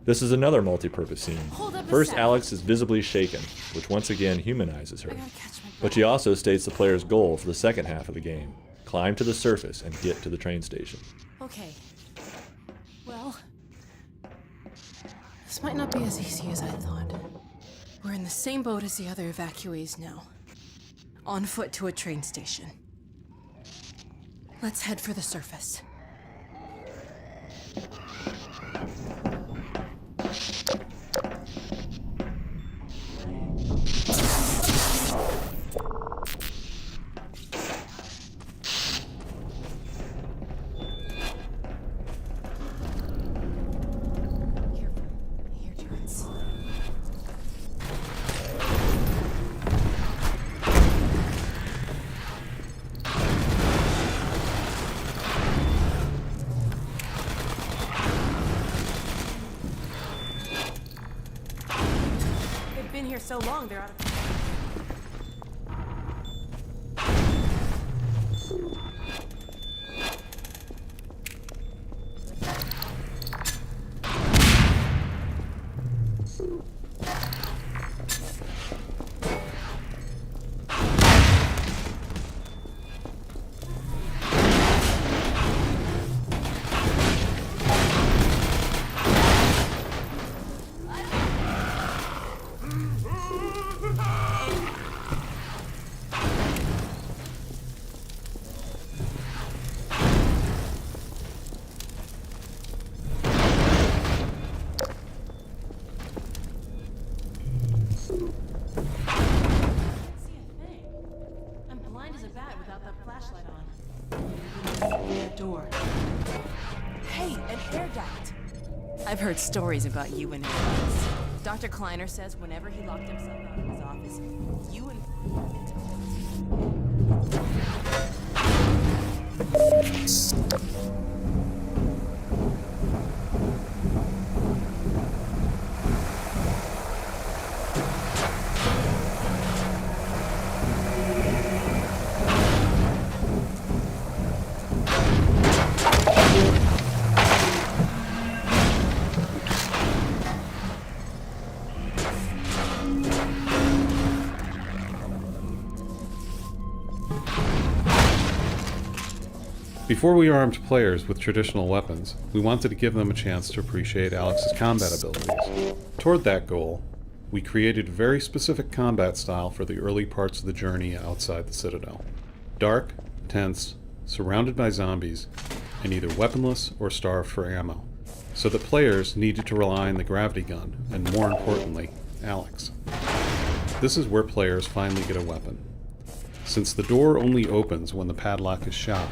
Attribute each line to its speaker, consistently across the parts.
Speaker 1: This is another multi-purpose scene. First, Alyx is visibly shaken, which once again humanizes her. But she also states the player's goal for the second half of the game: climb to the surface and get to the train station.
Speaker 2: Okay. Well, this might not be as easy as I thought. We're in the same boat as the other evacuees now. On foot to a train station. Let's head for the surface. Been here so long, they're out of... Door. Hey, an air duct. I've heard stories about you and Alyx. Dr. Kleiner says whenever he locked himself out of his office, you and...
Speaker 3: Before we armed players with traditional weapons, we wanted to give them a chance to appreciate Alyx's combat abilities. Toward that goal, we created a very specific combat style for the early parts of the journey outside the Citadel. Dark, tense, surrounded by zombies, and either weaponless or starved for ammo. So the players needed to rely on the gravity gun, and more importantly, Alyx. This is where players finally get a weapon. Since the door only opens when the padlock is shot,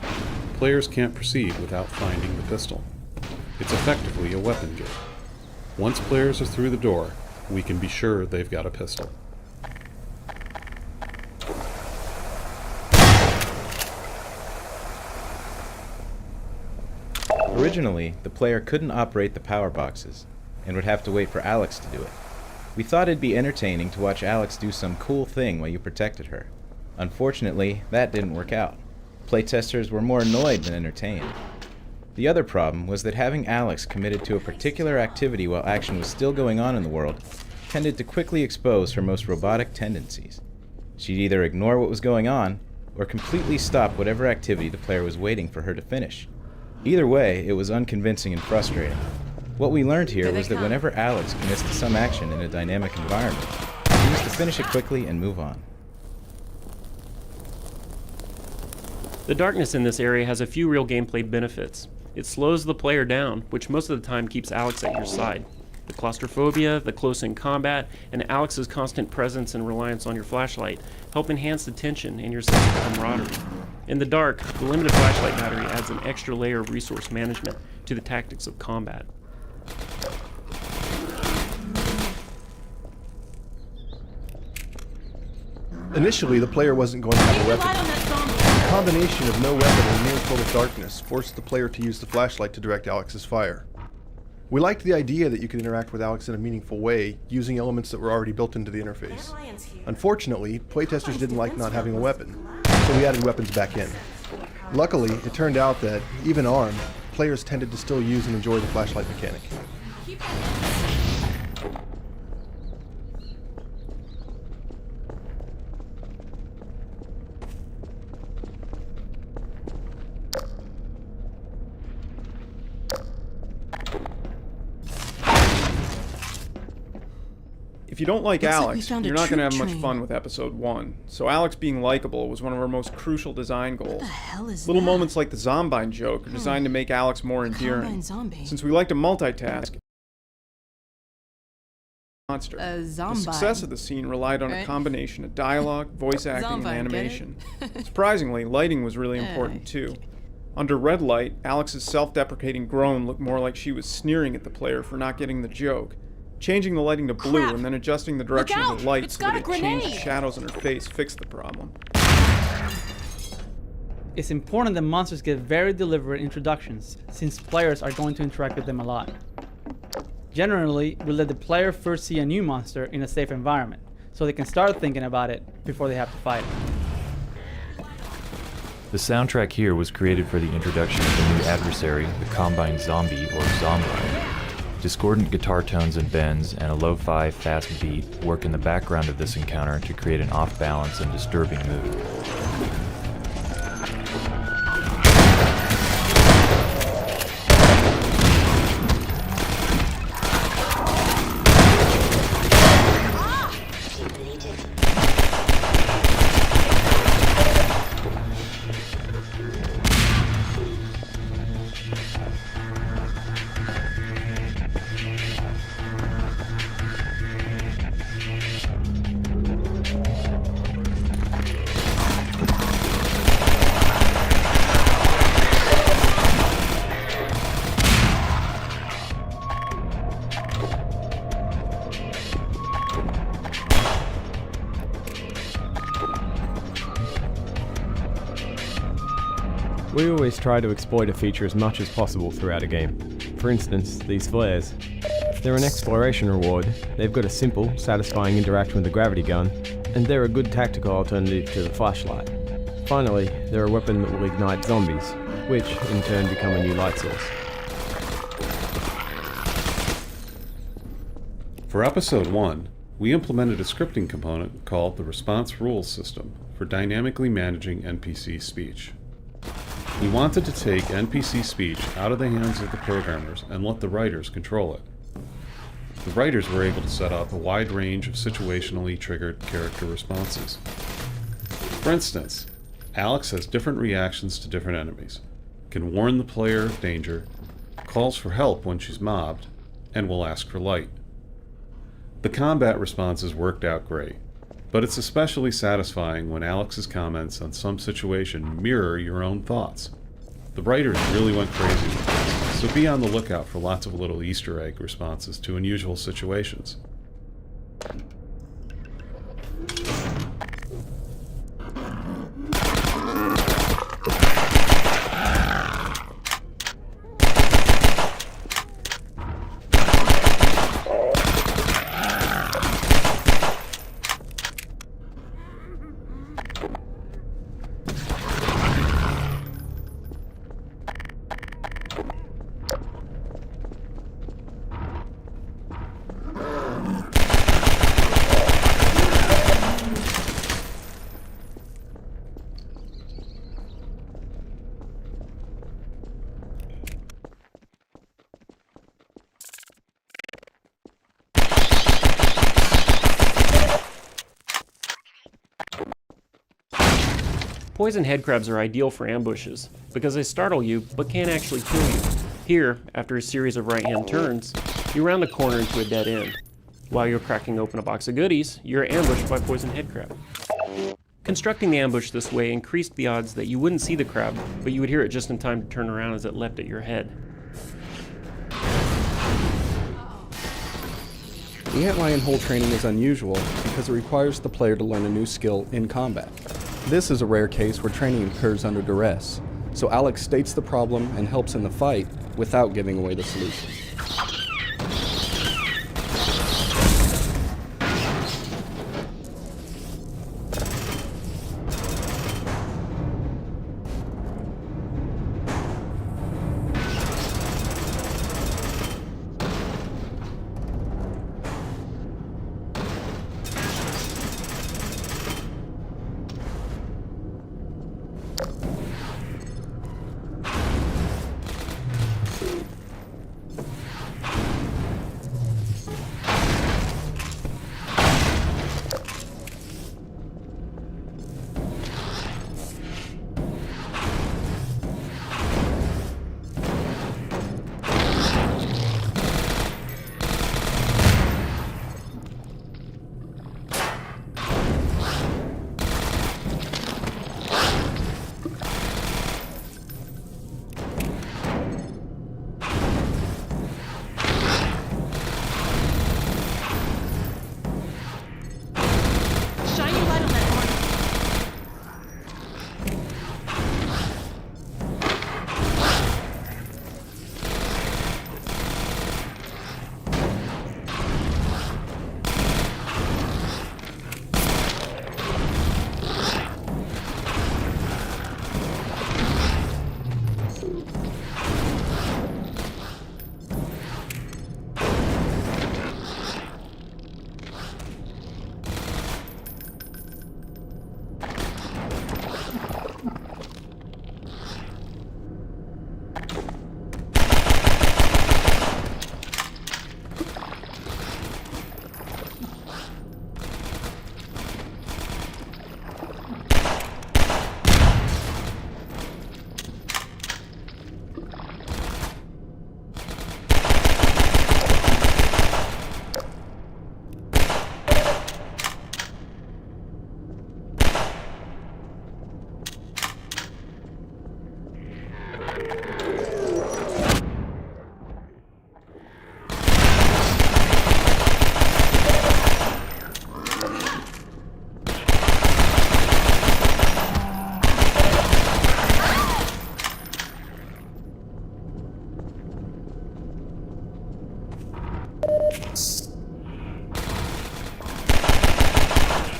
Speaker 3: players can't proceed without finding the pistol. It's effectively a weapon gate. Once players are through the door, we can be sure they've got a pistol.
Speaker 4: Originally, the player couldn't operate the power boxes, and would have to wait for Alyx to do it. We thought it'd be entertaining to watch Alyx do some cool thing while you protected her. Unfortunately, that didn't work out. Playtesters were more annoyed than entertained. The other problem was that having Alyx committed to a particular activity while action was still going on in the world tended to quickly expose her most robotic tendencies. She'd either ignore what was going on, or completely stop whatever activity the player was waiting for her to finish. Either way, it was unconvincing and frustrating. What we learned here was that whenever Alyx commits to some action in a dynamic environment, she needs to finish it quickly and move on.
Speaker 5: The darkness in this area has a few real gameplay benefits. It slows the player down, which most of the time keeps Alyx at your side. The claustrophobia, the close-in combat, and Alyx's constant presence and reliance on your flashlight help enhance the tension and your sense of camaraderie. In the dark, the limited flashlight battery adds an extra layer of resource management to the tactics of combat.
Speaker 6: Initially, the player wasn't going to have a weapon. The combination of no weapon and near total darkness forced the player to use the flashlight to direct Alyx's fire. We liked the idea that you could interact with Alyx in a meaningful way, using elements that were already built into the interface. Unfortunately, playtesters didn't like not having a weapon, so we added weapons back in. Luckily, it turned out that, even armed, players tended to still use and enjoy the flashlight mechanic.
Speaker 7: If you don't like
Speaker 2: Looks like we
Speaker 7: Alyx,
Speaker 2: found a
Speaker 7: you're not going to have
Speaker 2: troop
Speaker 7: much
Speaker 2: train.
Speaker 7: fun with episode 1. So Alyx being likable was one of our most crucial design goals.
Speaker 2: What the hell is
Speaker 7: Little
Speaker 2: that?
Speaker 7: moments like the Zombine joke are designed to make Alyx more endearing.
Speaker 2: Combine zombie.
Speaker 7: Since we like to multitask, monster. The
Speaker 2: Zombine.
Speaker 7: success of the scene relied on a
Speaker 2: Right.
Speaker 7: combination of dialogue, voice acting,
Speaker 2: Zombine,
Speaker 7: and
Speaker 2: get it?
Speaker 7: animation. Surprisingly, lighting was really important too. Under red light, Alex's self-deprecating groan looked more like she was sneering at the player for not getting the joke. Changing the lighting to blue
Speaker 2: Crap.
Speaker 7: and then adjusting the direction
Speaker 2: Look
Speaker 7: of the
Speaker 2: out!
Speaker 7: light
Speaker 2: It's
Speaker 7: so that
Speaker 2: got a
Speaker 7: it changed the
Speaker 2: grenade!
Speaker 7: shadows on her face fixed the problem.
Speaker 8: It's important that monsters get very deliberate introductions, since players are going to interact with them a lot. Generally, we let the player first see a new monster in a safe environment, so they can start thinking about it before they have to fight it.
Speaker 9: The soundtrack here was created for the introduction of the new adversary, the combine zombie or zombie. Discordant guitar tones and bends and a lo-fi fast beat work in the background of this encounter to create an off-balance and disturbing mood.
Speaker 10: We always try to exploit a feature as much as possible throughout a game. For instance, these flares. If they're an exploration reward, they've got a simple, satisfying interaction with the gravity gun, and they're a good tactical alternative to the flashlight. Finally, they're a weapon that will ignite zombies, which in turn become a new light source.
Speaker 3: For episode 1, we implemented a scripting component called the response rules system for dynamically managing NPC speech. We wanted to take NPC speech out of the hands of the programmers and let the writers control it. The writers were able to set up a wide range of situationally triggered character responses. For instance, Alyx has different reactions to different enemies, can warn the player of danger, calls for help when she's mobbed, and will ask for light. The combat responses worked out great, but it's especially satisfying when Alyx's comments on some situation mirror your own thoughts. The writers really went crazy with this, so be on the lookout for lots of little Easter egg responses to unusual situations.
Speaker 5: Poison headcrabs are ideal for ambushes, because they startle you, but can't actually kill you. Here, after a series of right-hand turns, you round the corner into a dead end. While you're cracking open a box of goodies, you're ambushed by poison headcrab. Constructing the ambush this way increased the odds that you wouldn't see the crab, but you would hear it just in time to turn around as it leapt at your head.
Speaker 11: The antlion hold training is unusual because it requires the player to learn a new skill in combat. This is a rare case where training occurs under duress, so Alyx states the problem and helps in the fight without giving away the solution.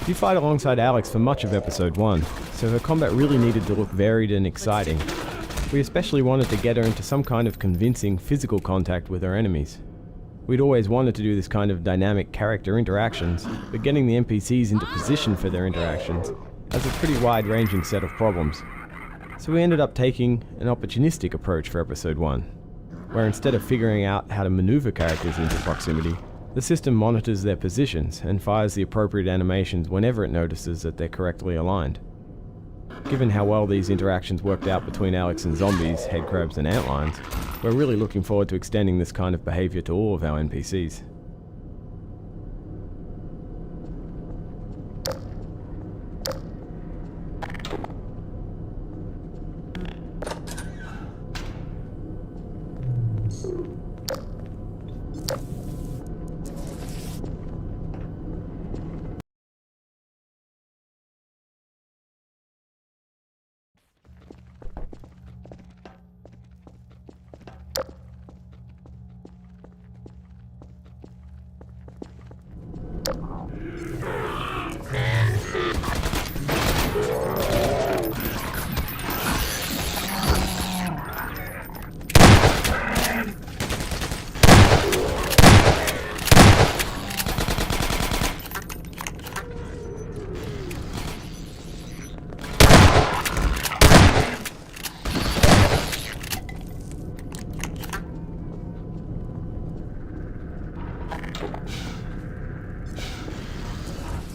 Speaker 10: You fight alongside Alyx for much of episode 1, so her combat really needed to look varied and exciting. We especially wanted to get her into some kind of convincing physical contact with her enemies. We'd always wanted to do this kind of dynamic character interactions, but getting the NPCs into position for their interactions has a pretty wide-ranging set of problems. So we ended up taking an opportunistic approach for episode 1, where instead of figuring out how to maneuver characters into proximity, the system monitors their positions and fires the appropriate animations whenever it notices that they're correctly aligned. Given how well these interactions worked out between Alyx and zombies, headcrabs and antlines, we're really looking forward to extending this kind of behavior to all of our NPCs.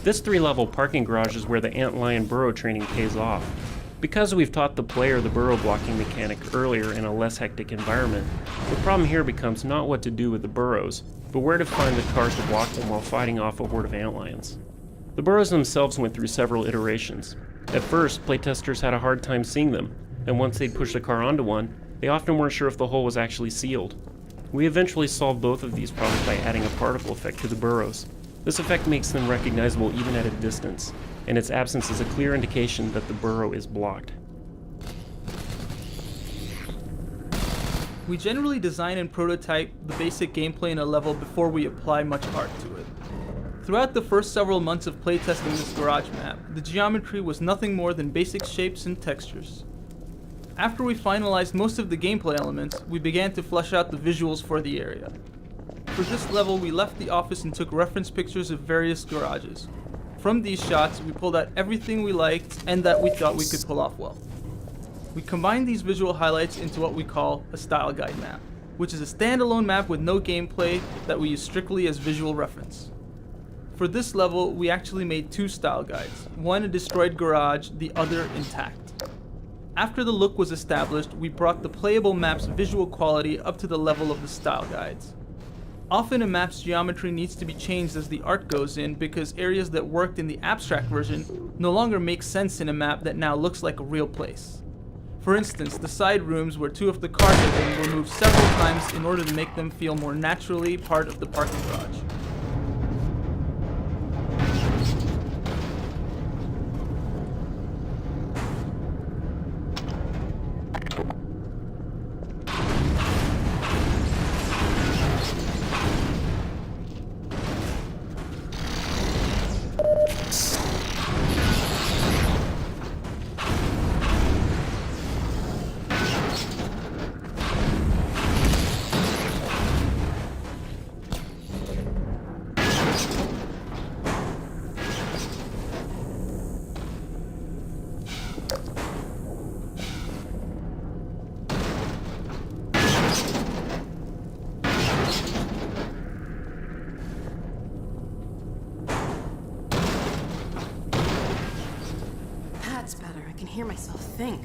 Speaker 5: This 3-level parking garage is where the antlion burrow training pays off. Because we've taught the player the burrow blocking mechanic earlier in a less hectic environment, the problem here becomes not what to do with the burrows, but where to find the cars to block them while fighting off a horde of antlions. The burrows themselves went through several iterations. At first, playtesters had a hard time seeing them, and once they'd pushed a car onto one, they often weren't sure if the hole was actually sealed. We eventually solved both of these problems by adding a particle effect to the burrows. This effect makes them recognizable even at a distance, and its absence is a clear indication that the burrow is blocked.
Speaker 12: We generally design and prototype the basic gameplay in a level before we apply much art to it. Throughout the first several months of playtesting this garage map, the geometry was nothing more than basic shapes and textures. After we finalized most of the gameplay elements, we began to flesh out the visuals for the area. For this level, we left the office and took reference pictures of various garages. From these shots, we pulled out everything we liked and that we thought we could pull off well. We combined these visual highlights into what we call a style guide map, which is a standalone map with no gameplay that we use strictly as visual reference. For this level, we actually made 2 style guides, one a destroyed garage, the other intact. After the look was established, we brought the playable map's visual quality up to the level of the style guides. Often a map's geometry needs to be changed as the art goes in because areas that worked in the abstract version no longer make sense in a map that now looks like a real place. For instance, the side rooms where 2 of the cars are in were moved several times in order to make them feel more naturally part of the parking garage.
Speaker 2: That's better. I can hear myself think.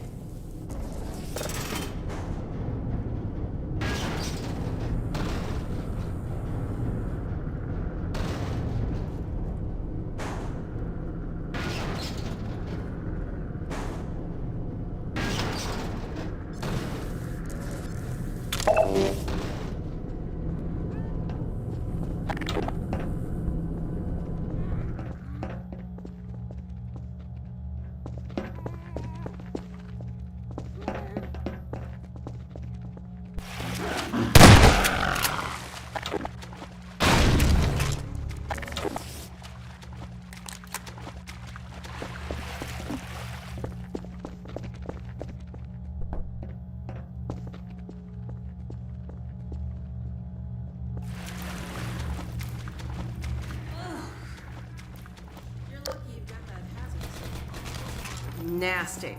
Speaker 2: Nasty.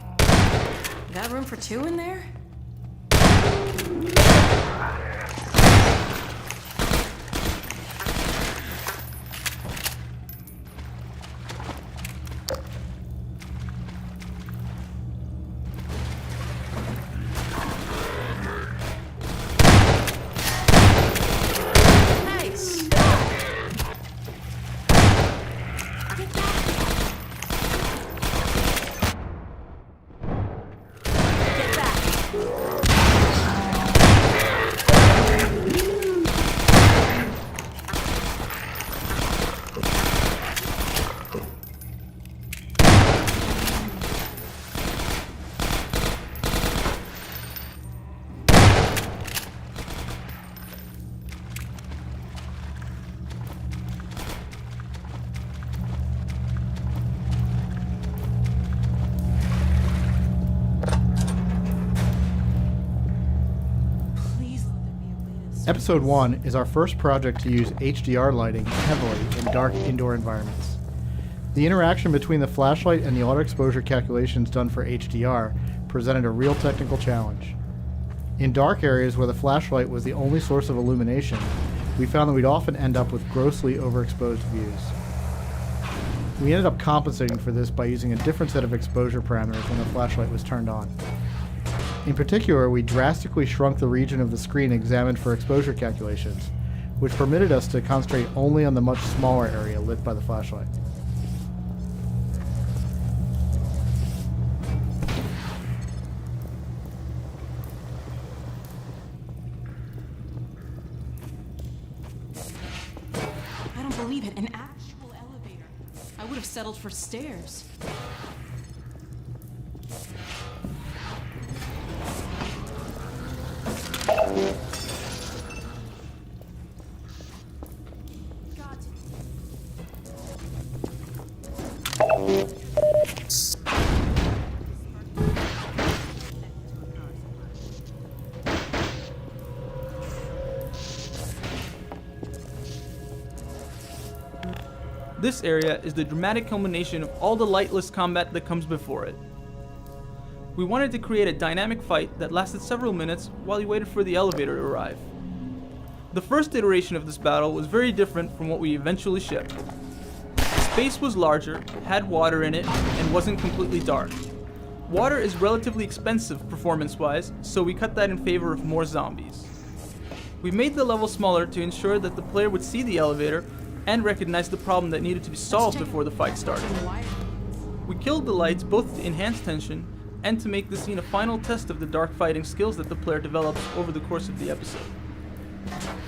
Speaker 2: Got room for two in there? Nice. Get back. Please let there be a way to
Speaker 13: Episode 1 is our first project to use HDR lighting heavily in dark indoor environments. The interaction between the flashlight and the auto exposure calculations done for HDR presented a real technical challenge. In dark areas where the flashlight was the only source of illumination, we found that we'd often end up with grossly overexposed views. We ended up compensating for this by using a different set of exposure parameters when the flashlight was turned on. In particular, we drastically shrunk the region of the screen examined for exposure calculations, which permitted us to concentrate only on the much smaller area lit by the flashlight.
Speaker 2: I don't believe it. An actual elevator. I would have settled for stairs.
Speaker 12: This area is the dramatic culmination of all the lightless combat that comes before it. We wanted to create a dynamic fight that lasted several minutes while you waited for the elevator to arrive. The first iteration of this battle was very different from what we eventually shipped. The space was larger, had water in it, and wasn't completely dark. Water is relatively expensive performance-wise, so we cut that in favor of more zombies. We made the level smaller to ensure that the player would see the elevator and recognize the problem that needed to be solved before the fight started. We killed the lights both to enhance tension and to make the scene a final test of the dark fighting skills that the player develops over the course of the episode.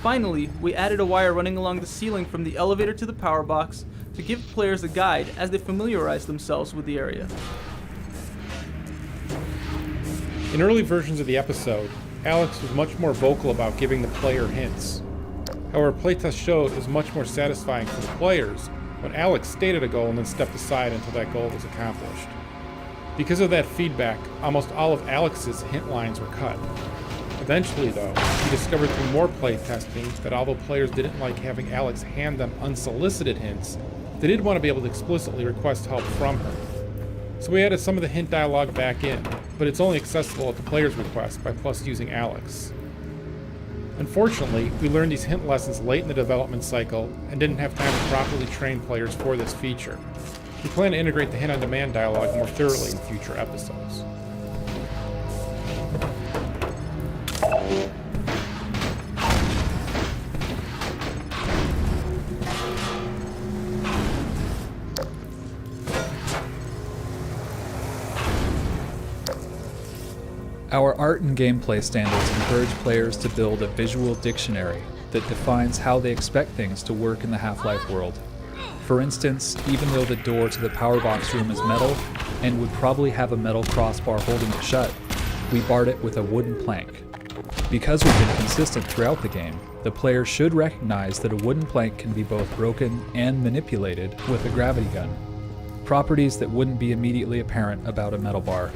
Speaker 12: Finally, we added a wire running along the ceiling from the elevator to the power box to give players a guide as they familiarize themselves with the area.
Speaker 14: In early versions of the episode, Alyx was much more vocal about giving the player hints. However, playtest showed it was much more satisfying for the players when Alyx stated a goal and then stepped aside until that goal was accomplished. Because of that feedback, almost all of Alyx's hint lines were cut. Eventually, though, we discovered through more playtesting that although players didn't like having Alyx hand them unsolicited hints, they did want to be able to explicitly request help from her. So we added some of the hint dialogue back in, but it's only accessible at the player's request by Plus using Alyx. Unfortunately, we learned these hint lessons late in the development cycle and didn't have time to properly train players for this feature. We plan to integrate the hint-on-demand dialogue more thoroughly in future episodes.
Speaker 15: Our art and gameplay standards encourage players to build a visual dictionary that defines how they expect things to work in the Half-Life world. For instance, even though the door to the power box room is metal and would probably have a metal crossbar holding it shut, we barred it with a wooden plank. Because we've been consistent throughout the game, the player should recognize that a wooden plank can be both broken and manipulated with a gravity gun, properties that wouldn't be immediately apparent about a metal bar.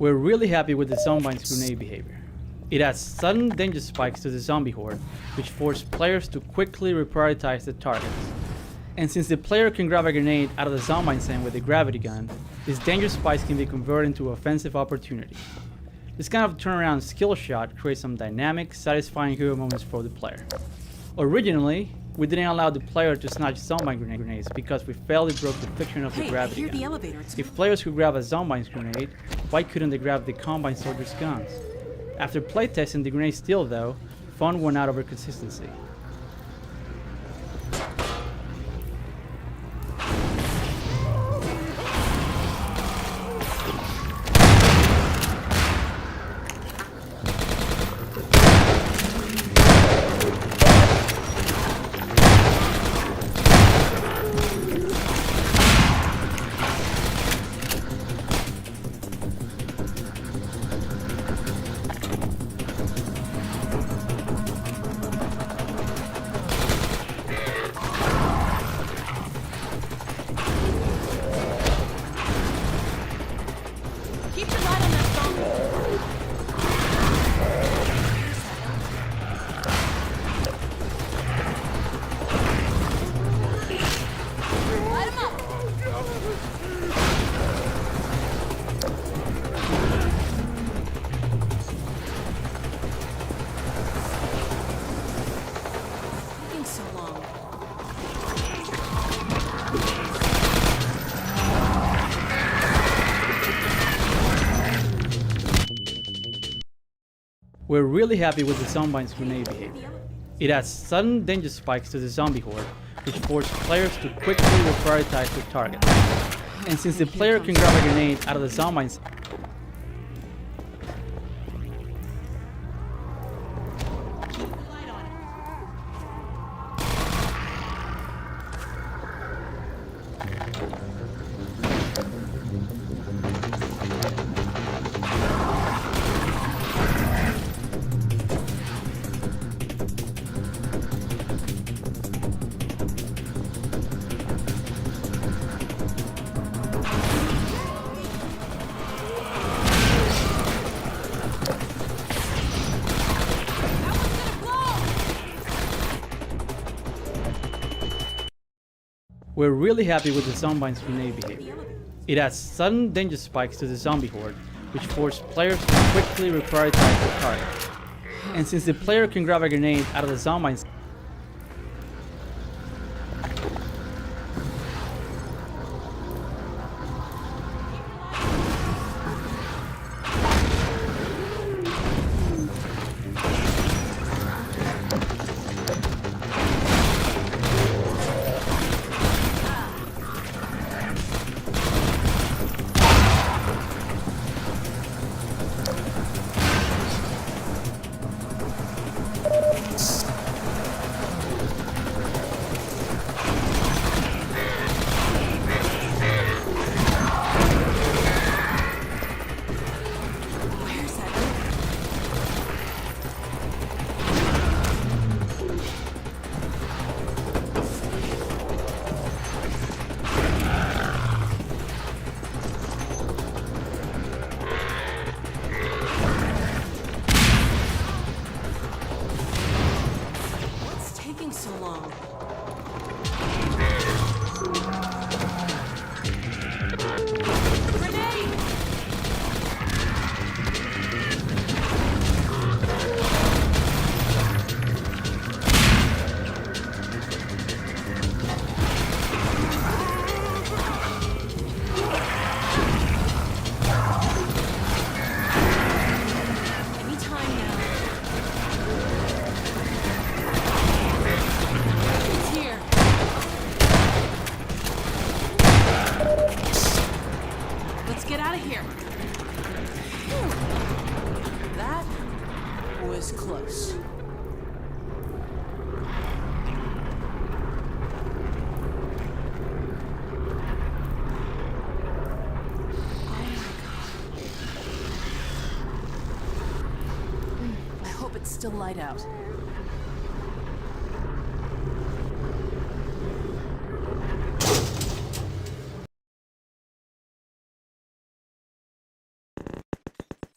Speaker 8: We're really happy with the Zombine's grenade behavior. It adds sudden danger spikes to the zombie horde, which force players to quickly reprioritize the targets. And since the player can grab a grenade out of the Zombine's hand with a gravity gun, these danger spikes can be converted into offensive opportunity. This kind of turnaround skill shot creates some dynamic, satisfying hero moments for the player. Originally, we didn't allow the player to snatch Zombine grenades because we felt it broke the fiction of the gravity gun. If players could grab a Zombine's grenade, why couldn't they grab the Combine soldiers' guns? After playtesting the grenade steal though, fun won out over consistency. We're really happy with the Zombine's grenade behavior. It adds sudden danger spikes to the zombie horde, which force players to quickly reprioritize the target. And since the player can grab a grenade out of the Zombine's We're really happy with the Zombine's grenade behavior. It adds sudden danger spikes to the zombie horde, which force players to quickly reprioritize the target. And since the player can grab a grenade out of the Zombine's
Speaker 2: close. I hope it's still light out.